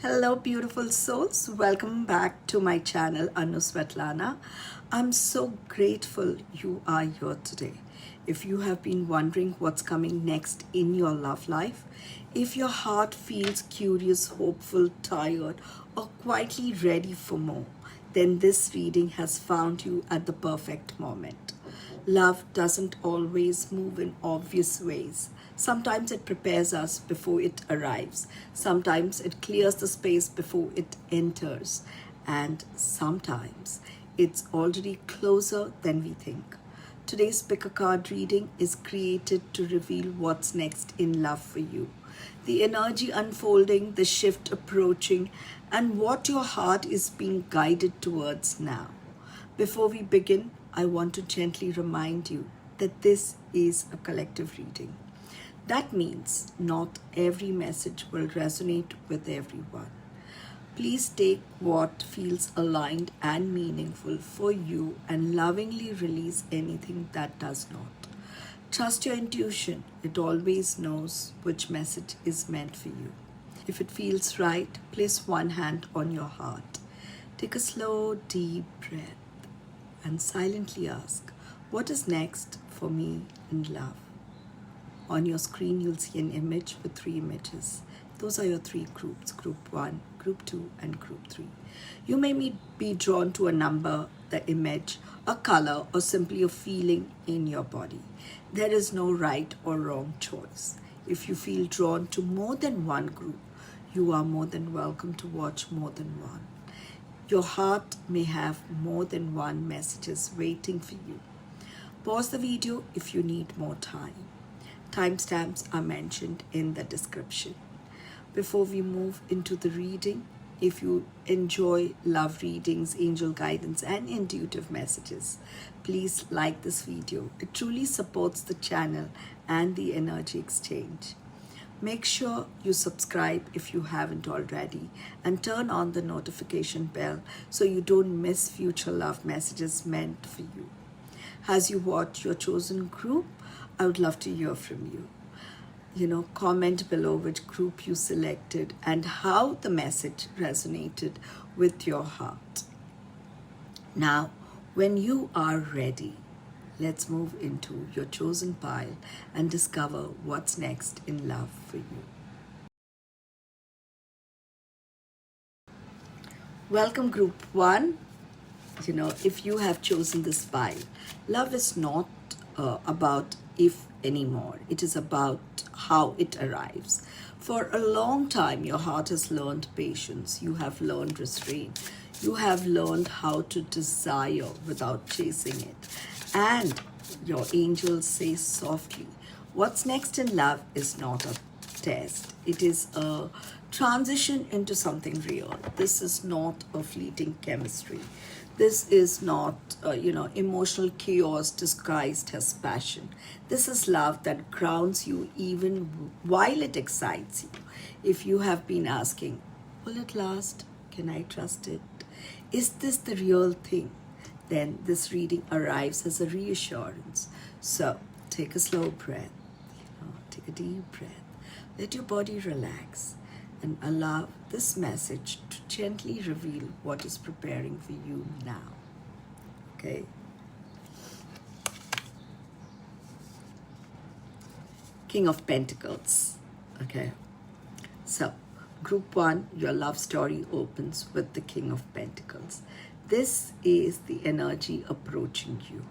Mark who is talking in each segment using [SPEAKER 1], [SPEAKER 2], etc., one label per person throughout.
[SPEAKER 1] Hello, beautiful souls. Welcome back to my channel, Anu Svetlana. I'm so grateful you are here today. If you have been wondering what's coming next in your love life, if your heart feels curious, hopeful, tired, or quietly ready for more, then this reading has found you at the perfect moment. Love doesn't always move in obvious ways. Sometimes it prepares us before it arrives. Sometimes it clears the space before it enters. And sometimes it's already closer than we think. Today's pick a card reading is created to reveal what's next in love for you. The energy unfolding, the shift approaching, and what your heart is being guided towards now. Before we begin, I want to gently remind you that this is a collective reading. That means not every message will resonate with everyone. Please take what feels aligned and meaningful for you and lovingly release anything that does not. Trust your intuition, it always knows which message is meant for you. If it feels right, place one hand on your heart. Take a slow, deep breath and silently ask, what is next for me in love? On your screen, you'll see an image with 3 images. Those are your 3 groups, group 1, group 2, and group 3. You may be drawn to a number, the image, a color, or simply a feeling in your body. There is no right or wrong choice. If you feel drawn to more than one group, you are more than welcome to watch more than one. Your heart may have more than one messages waiting for you. Pause the video if you need more time. Timestamps are mentioned in the description. Before we move into the reading, if you enjoy love readings, angel guidance, and intuitive messages, please like this video. It truly supports the channel and the energy exchange. Make sure you subscribe if you haven't already and turn on the notification bell so you don't miss future love messages meant for you. As you watch your chosen group, I would love to hear from you. Comment below which group you selected and how the message resonated with your heart. Now, when you are ready, let's move into your chosen pile and discover what's next in love for you. Welcome, group 1. If you have chosen this pile, love is not about if anymore. It is about how it arrives. For a long time, your heart has learned patience. You have learned restraint. You have learned how to desire without chasing it. And your angels say softly, what's next in love is not a test. It is a transition into something real. This is not a fleeting chemistry. This is not, emotional chaos disguised as passion. This is love that grounds you even while it excites you. If you have been asking, will it last? Can I trust it? Is this the real thing? Then this reading arrives as a reassurance. So take a slow breath, take a deep breath. Let your body relax and allow this message to gently reveal what is preparing for you now. Okay? King of Pentacles. Okay? So, group 1, your love story opens with the King of Pentacles. This is the energy approaching you.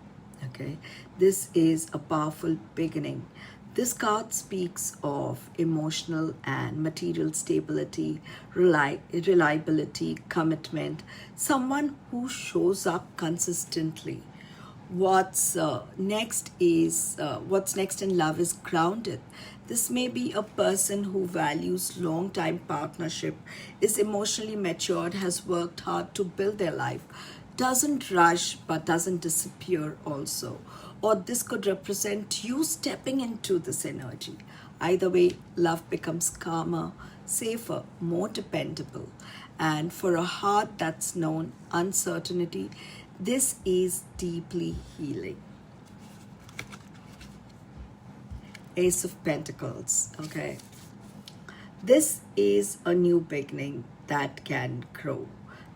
[SPEAKER 1] Okay? This is a powerful beginning. This card speaks of emotional and material stability, reliability, commitment, someone who shows up consistently. What's next in love is grounded. This may be a person who values long-time partnership, is emotionally matured, has worked hard to build their life, doesn't rush but doesn't disappear also. Or this could represent you stepping into this energy. Either way, love becomes calmer, safer, more dependable. And for a heart that's known uncertainty, this is deeply healing. Ace of Pentacles, okay? This is a new beginning that can grow.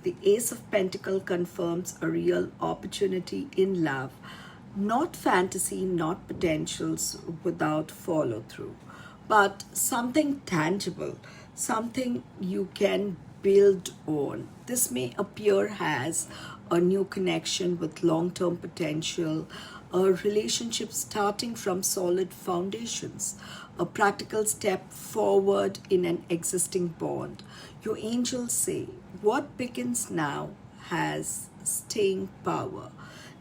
[SPEAKER 1] The Ace of Pentacles confirms a real opportunity in love, not fantasy, not potentials without follow through, but something tangible, something you can build on. This may appear as a new connection with long term potential, a relationship starting from solid foundations, a practical step forward in an existing bond. Your angels say, what begins now has staying power.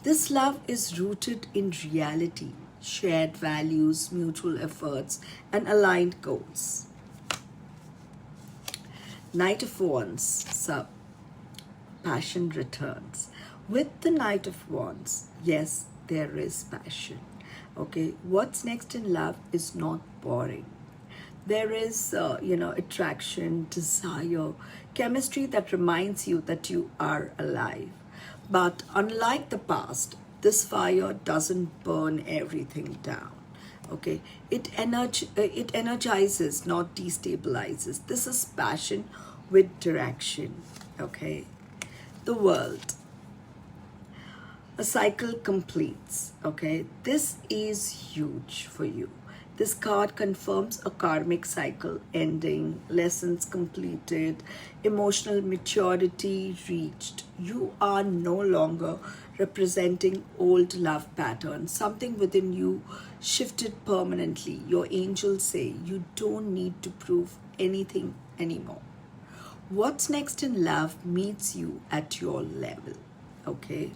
[SPEAKER 1] This love is rooted in reality, shared values, mutual efforts, and aligned goals. Knight of Wands, so passion returns. With the Knight of Wands, yes, there is passion. Okay, what's next in love is not boring. There is, attraction, desire, chemistry that reminds you that you are alive. But unlike the past, this fire doesn't burn everything down. Okay, it energizes, not destabilizes. This is passion with direction. Okay, the World. A cycle completes. Okay, this is huge for you. This card confirms a karmic cycle ending, lessons completed, emotional maturity reached. You are no longer representing old love patterns. Something within you shifted permanently. Your angels say you don't need to prove anything anymore. What's next in love meets you at your level. Okay,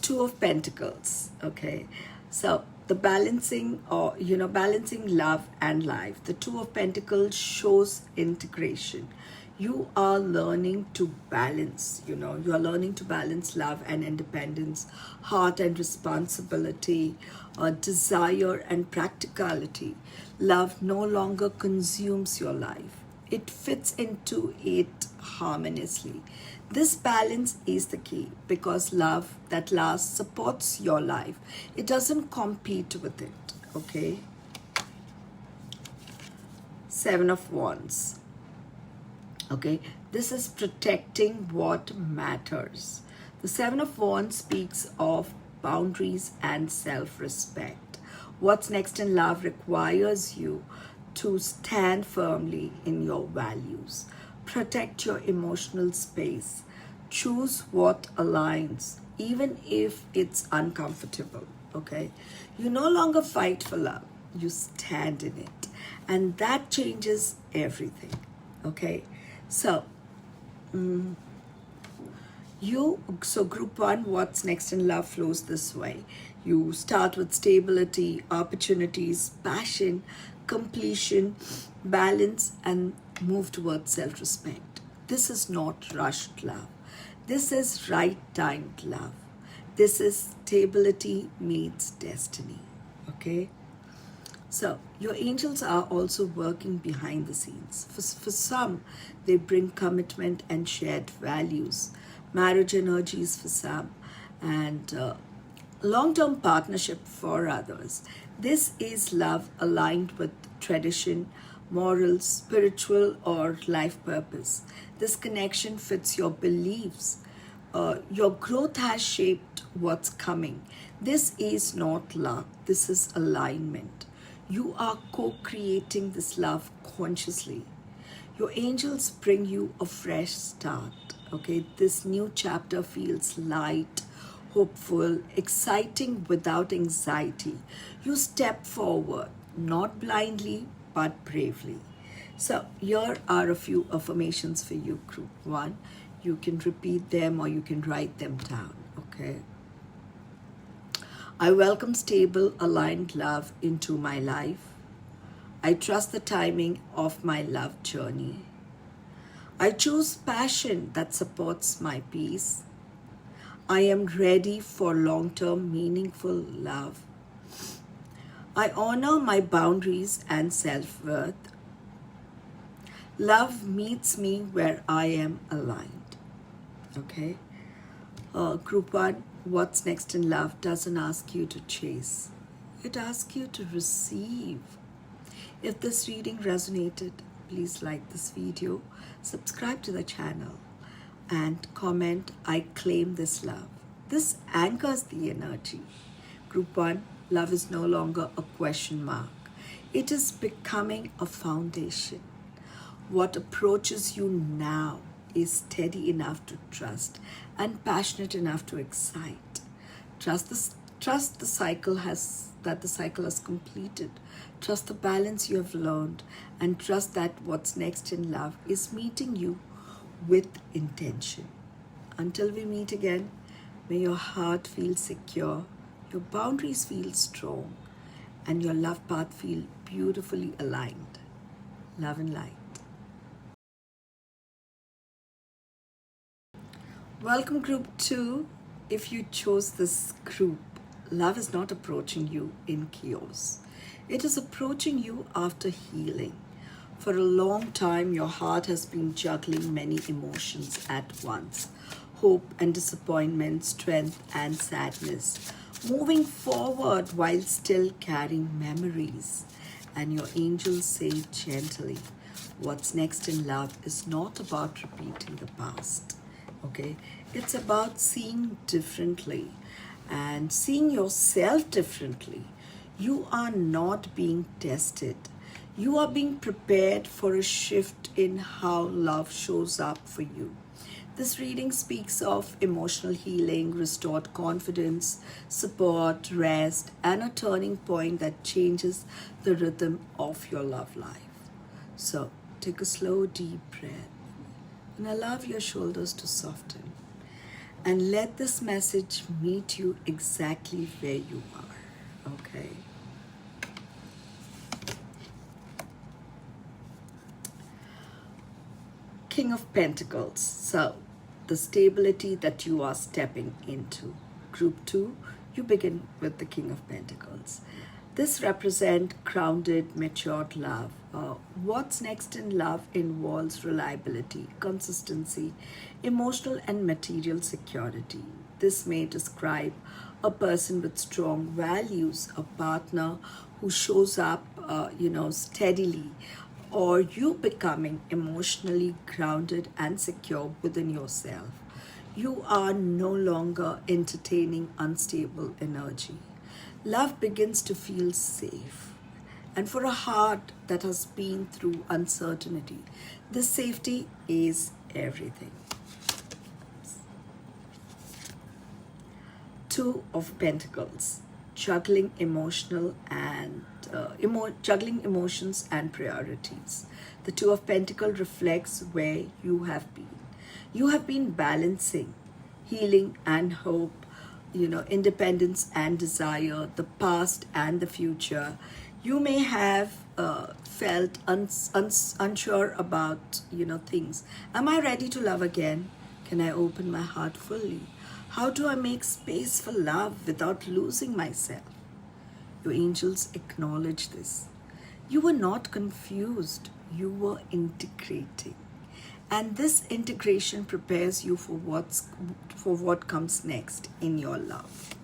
[SPEAKER 1] Two of Pentacles. Okay, so the balancing love and life. The Two of Pentacles shows integration. You are learning to balance. You are learning to balance love and independence, heart and responsibility, desire and practicality. Love no longer consumes your life, it fits into it harmoniously. This balance is the key, because love that lasts supports your life. It doesn't compete with it. Okay? Seven of Wands. Okay? This is protecting what matters. The Seven of Wands speaks of boundaries and self-respect. What's next in love requires you to stand firmly in your values. Protect your emotional space. Choose what aligns, even if it's uncomfortable. Okay? You no longer fight for love, you stand in it. And that changes everything. Okay? So, group one, what's next in love flows this way. You start with stability, opportunities, passion, completion, balance, and move towards self-respect. This is not rushed love. This is right-timed love. This is stability meets destiny. Okay? So, your angels are also working behind the scenes. For some, they bring commitment and shared values, marriage energies for some, and long-term partnership for others. This is love aligned with tradition, morals, spiritual, or life purpose. This connection fits your beliefs. Your growth has shaped what's coming. This is not luck, this is alignment. You are co-creating this love consciously. Your angels bring you a fresh start. Okay, this new chapter feels light, hopeful, exciting without anxiety. You step forward, not blindly, but bravely. So, here are a few affirmations for you, group one. You can repeat them or you can write them down. Okay. I welcome stable, aligned love into my life. I trust the timing of my love journey. I choose passion that supports my peace. I am ready for long-term, meaningful love. I honor my boundaries and self-worth. Love meets me where I am aligned. Okay? Group one, what's next in love doesn't ask you to chase. It asks you to receive. If this reading resonated, please like this video, subscribe to the channel, and comment, I claim this love. This anchors the energy. Group 1, love is no longer a question mark. It is becoming a foundation. What approaches you now is steady enough to trust and passionate enough to excite. Trust the cycle has completed. Trust the balance you have learned, and trust that what's next in love is meeting you with intention. Until we meet again, may your heart feel secure, your boundaries feel strong, and your love path feel beautifully aligned. Love and light. Welcome, Group 2. If you chose this group, love is not approaching you in chaos. It is approaching you after healing. For a long time, your heart has been juggling many emotions at once: hope and disappointment, strength and sadness, moving forward while still carrying memories. And your angels say gently, what's next in love is not about repeating the past. Okay, it's about seeing differently and seeing yourself differently. You are not being tested. You are being prepared for a shift in how love shows up for you. This reading speaks of emotional healing, restored confidence, support, rest, and a turning point that changes the rhythm of your love life. So take a slow, deep breath and allow your shoulders to soften. And let this message meet you exactly where you are, okay? King of Pentacles. So, the stability that you are stepping into. Group 2, you begin with the King of Pentacles. This represents grounded, matured love. What's next in love involves reliability, consistency, emotional and material security. This may describe a person with strong values, a partner who shows up, steadily, or you becoming emotionally grounded and secure within yourself. You are no longer entertaining unstable energy. Love begins to feel safe. And for a heart that has been through uncertainty, this safety is everything. Two of Pentacles, juggling emotional and juggling emotions and priorities. The Two of Pentacles reflects where you have been. You have been balancing healing and hope, independence and desire, the past and the future. You may have felt unsure about, things. Am I ready to love again? Can I open my heart fully? How do I make space for love without losing myself? Your angels acknowledge this. You were not confused. You were integrating. And this integration prepares you for what comes next in your love.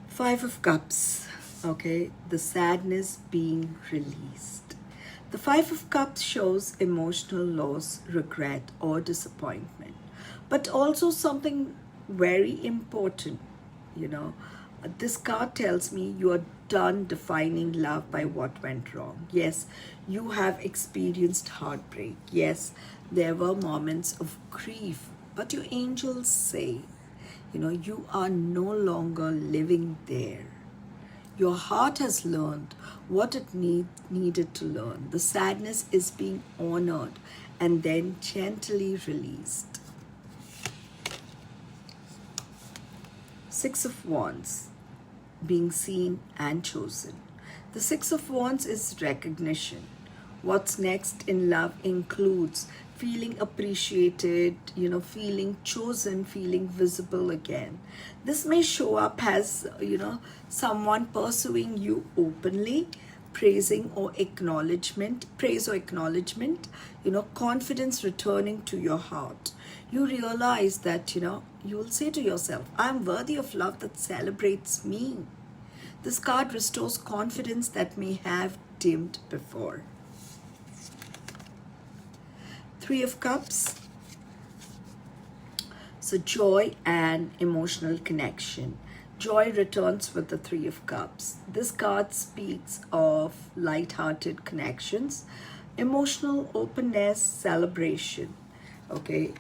[SPEAKER 1] Five of Cups, okay, the sadness being released. The Five of Cups shows emotional loss, regret, or disappointment, but also something very important, This card tells me you are done defining love by what went wrong. Yes, you have experienced heartbreak. Yes, there were moments of grief, but your angels say, you are no longer living there. Your heart has learned what it needed to learn. The sadness is being honored and then gently released. Six of Wands, being seen and chosen. The Six of Wands is recognition. What's next in love includes feeling appreciated, feeling chosen, feeling visible again. This may show up as, someone pursuing you openly, praise or acknowledgement, confidence returning to your heart. You realize that, you will say to yourself, I'm worthy of love that celebrates me. This card restores confidence that may have dimmed before. Three of Cups. So joy and emotional connection. Joy returns with the Three of Cups. This card speaks of light-hearted connections, emotional openness, celebration. Okay,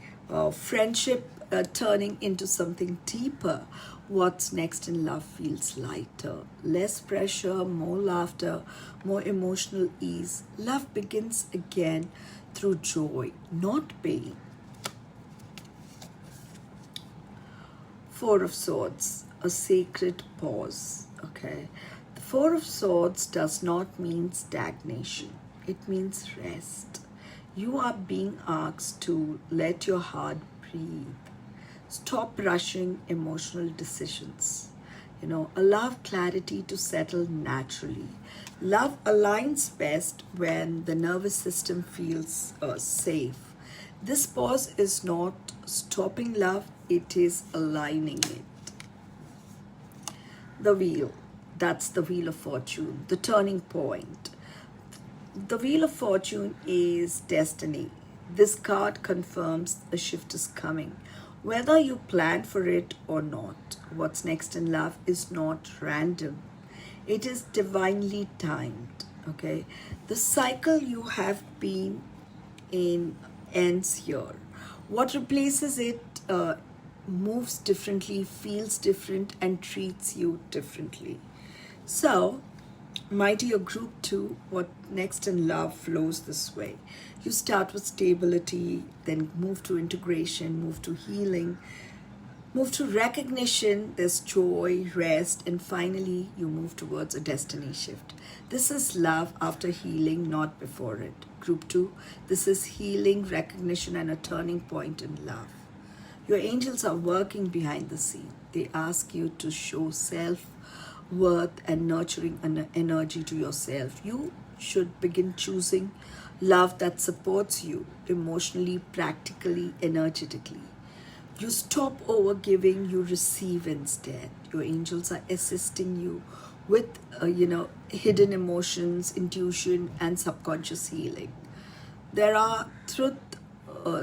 [SPEAKER 1] friendship turning into something deeper. What's next in love feels lighter, less pressure, more laughter, more emotional ease. Love begins again through joy, not pain. Four of Swords, a sacred pause. Okay, the Four of Swords does not mean stagnation, it means rest. You are being asked to let your heart breathe. Stop rushing emotional decisions. Allow clarity to settle naturally. Love aligns best when the nervous system feels safe. This pause is not stopping love, it is aligning it. The Wheel, that's the Wheel of Fortune, the turning point. The Wheel of Fortune is destiny. This card confirms a shift is coming. Whether you plan for it or not, what's next in love is not random. It is divinely timed. Okay? The cycle you have been in ends here. What replaces it moves differently, feels different, and treats you differently. So, my dear group 2, what next in love flows this way. You start with stability, then move to integration, move to healing, move to recognition, there's joy, rest, and finally you move towards a destiny shift. This is love after healing, not before it. Group 2, this is healing, recognition, and a turning point in love. Your angels are working behind the scene. They ask you to show self-worth and nurturing energy to yourself. You should begin choosing love that supports you emotionally, practically, energetically. You stop overgiving, you receive instead. Your angels are assisting you with, hidden emotions, intuition, and subconscious healing. There are truth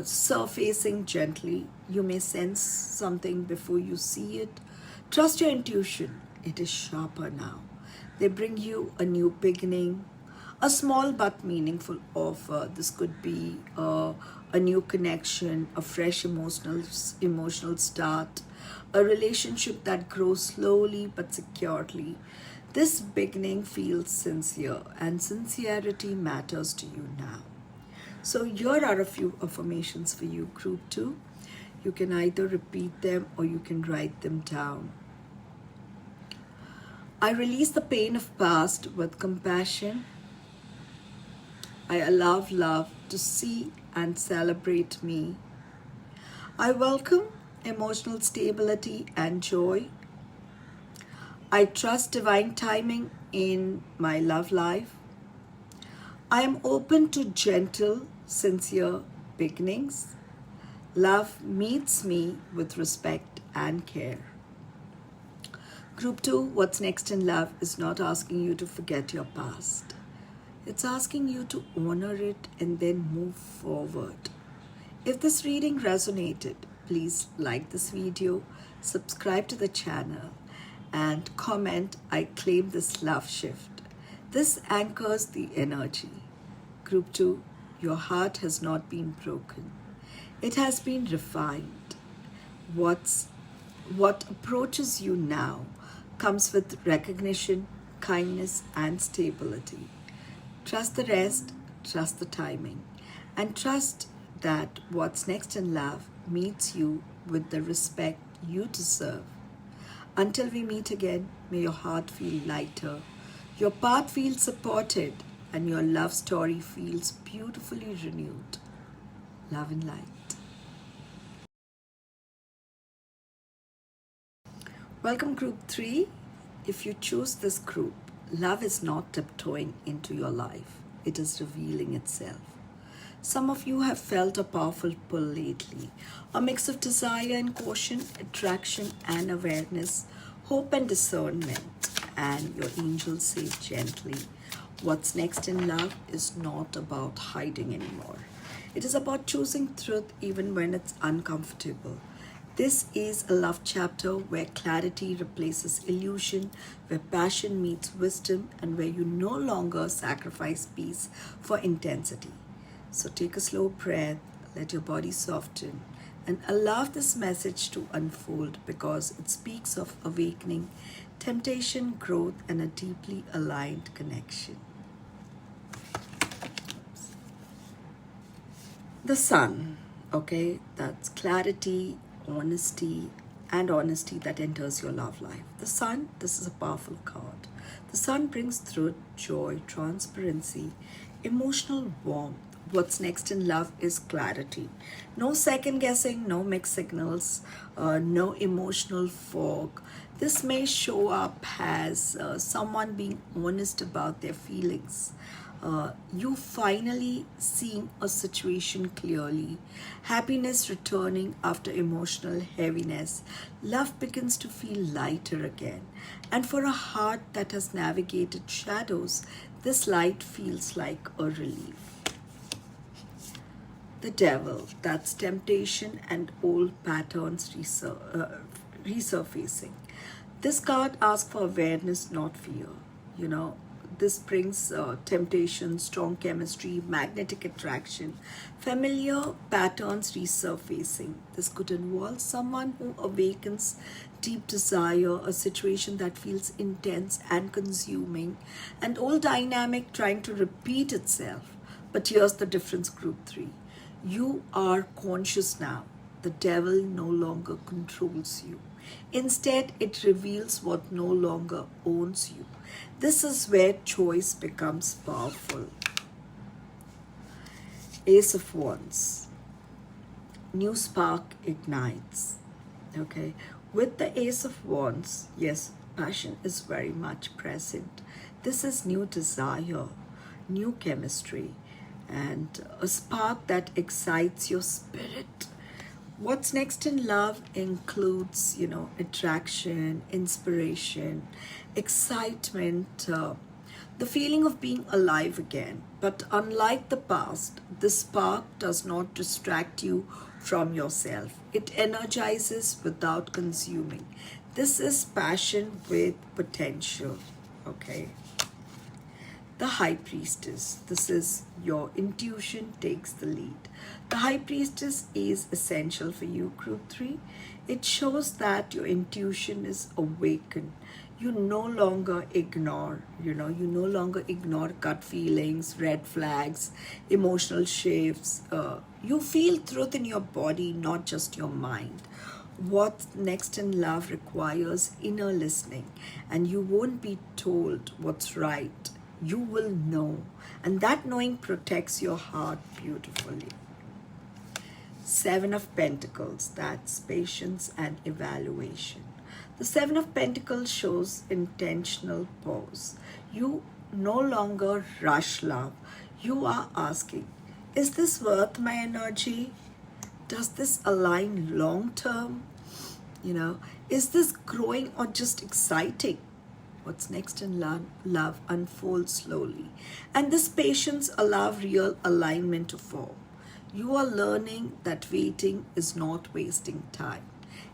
[SPEAKER 1] surfacing gently. You may sense something before you see it. Trust your intuition. It is sharper now. They bring you a new beginning, a small but meaningful offer. This could be a new connection, a fresh emotional start, a relationship that grows slowly but securely. This beginning feels sincere, and sincerity matters to you now. So here are a few affirmations for you, group 2. You can either repeat them or you can write them down. I release the pain of past with compassion. I allow love to see and celebrate me. I welcome emotional stability and joy. I trust divine timing in my love life. I am open to gentle, sincere beginnings. Love meets me with respect and care. Group 2, what's next in love is not asking you to forget your past. It's asking you to honor it and then move forward. If this reading resonated, please like this video, subscribe to the channel, and comment, I claim this love shift. This anchors the energy. Group 2, your heart has not been broken. It has been refined. What approaches you now comes with recognition, kindness, and stability. Trust the rest, trust the timing, and trust that what's next in love meets you with the respect you deserve. Until we meet again, may your heart feel lighter, your path feels supported, and your love story feels beautifully renewed. Love and light. Welcome, group 3. If you choose this group, love is not tiptoeing into your life, it is revealing itself. Some of you have felt a powerful pull lately, a mix of desire and caution, attraction and awareness, hope and discernment. and your angels say gently, what's next in love is not about hiding anymore. It is about choosing truth even when it's uncomfortable. This is a love chapter where clarity replaces illusion, where passion meets wisdom, and where you no longer sacrifice peace for intensity. So take a slow breath, let your body soften, and allow this message to unfold because it speaks of awakening, temptation, growth, and a deeply aligned connection. The sun, okay, that's clarity, honesty, and honesty that enters your love life. The sun, this is a powerful card. The sun brings truth, joy, transparency, emotional warmth. What's next in love is clarity. No second guessing, no mixed signals, no emotional fog. This may show up as someone being honest about their feelings. You finally seeing a situation clearly, happiness returning after emotional heaviness, love begins to feel lighter again. And for a heart that has navigated shadows, this light feels like a relief. The devil, that's temptation and old patterns resurfacing. This card asks for awareness, not fear. You know, this brings temptation, strong chemistry, magnetic attraction, familiar patterns resurfacing. This could involve someone who awakens deep desire, a situation that feels intense and consuming, an old dynamic trying to repeat itself. But here's the difference, group 3. You are conscious now. The devil no longer controls you. Instead, it reveals what no longer owns you. This is where choice becomes powerful. Ace of Wands. New spark ignites. Okay. With the Ace of Wands, yes, passion is very much present. This is new desire, new chemistry, and a spark that excites your spirit. What's next in love includes, attraction, inspiration, excitement, the feeling of being alive again. But unlike the past, this spark does not distract you from yourself. It energizes without consuming. This is passion with potential, okay? The High Priestess. This is your intuition takes the lead. The High Priestess is essential for you, group 3. It shows that your intuition is awakened. You no longer ignore, you no longer ignore gut feelings, red flags, emotional shifts. You feel truth in your body, not just your mind. What's next in love requires inner listening, and you won't be told what's right. You will know, and that knowing protects your heart beautifully. 7 of Pentacles, that's patience and evaluation. The 7 of Pentacles shows intentional pause. You no longer rush love. You are asking, is this worth my energy? Does this align long term? Is this growing or just exciting? What's next in love unfolds slowly. And this patience allows real alignment to form. You are learning that waiting is not wasting time.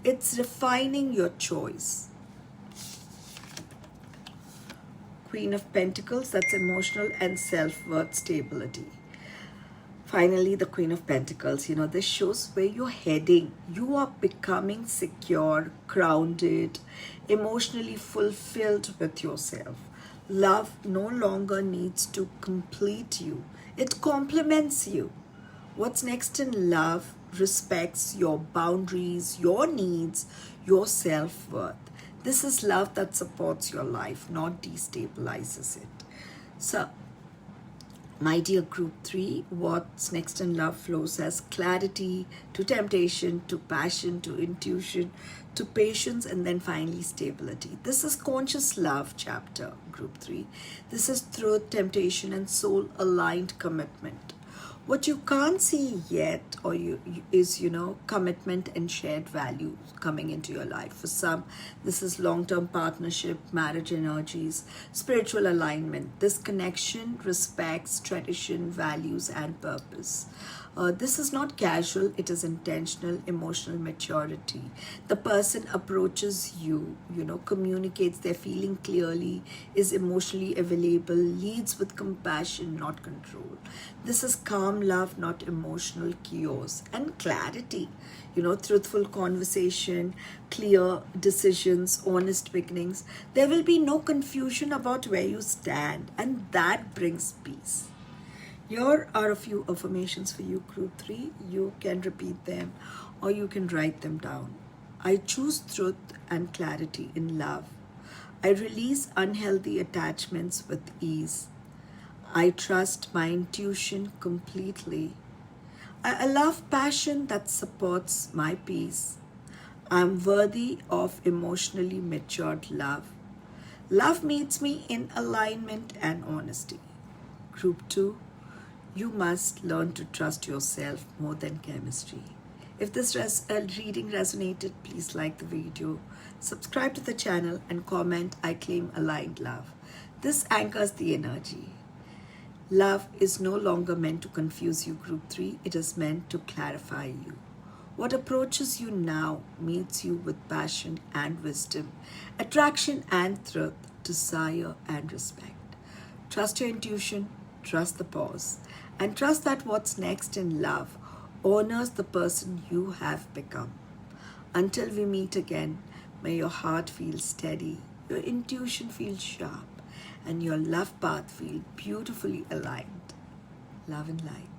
[SPEAKER 1] It's refining your choice. Queen of Pentacles, that's emotional and self-worth stability. Finally, the Queen of Pentacles, this shows where you're heading. You are becoming secure, grounded, emotionally fulfilled with yourself. Love no longer needs to complete you. It complements you. What's next in love respects your boundaries, your needs, your self-worth. This is love that supports your life, not destabilizes it. So, my dear group 3, what's next in love flows as clarity to temptation, to passion, to intuition, to patience, and then finally stability. This is conscious love chapter, group 3. This is truth, temptation, and soul aligned commitment. What you can't see yet or is, commitment and shared values coming into your life. For some, this is long-term partnership, marriage energies, spiritual alignment. This connection respects tradition, values, and purpose. This is not casual, it is intentional, emotional maturity. The person approaches you, communicates their feeling clearly, is emotionally available, leads with compassion, not control. This is calm love, not emotional chaos. And clarity, truthful conversation, clear decisions, honest beginnings. There will be no confusion about where you stand, and that brings peace. Here are a few affirmations for you, Group 3. You can repeat them or you can write them down. I choose truth and clarity in love. I release unhealthy attachments with ease. I trust my intuition completely. I allow passion that supports my peace. I am worthy of emotionally matured love. Love meets me in alignment and honesty. Group 2. You must learn to trust yourself more than chemistry. If this reading resonated, please like the video, subscribe to the channel, and comment, I claim aligned love. This anchors the energy. Love is no longer meant to confuse you, Group 3. It is meant to clarify you. What approaches you now meets you with passion and wisdom, attraction and truth, desire and respect. Trust your intuition, trust the pause, and trust that what's next in love honors the person you have become. Until we meet again, may your heart feel steady, your intuition feel sharp, and your love path feel beautifully aligned. Love and light.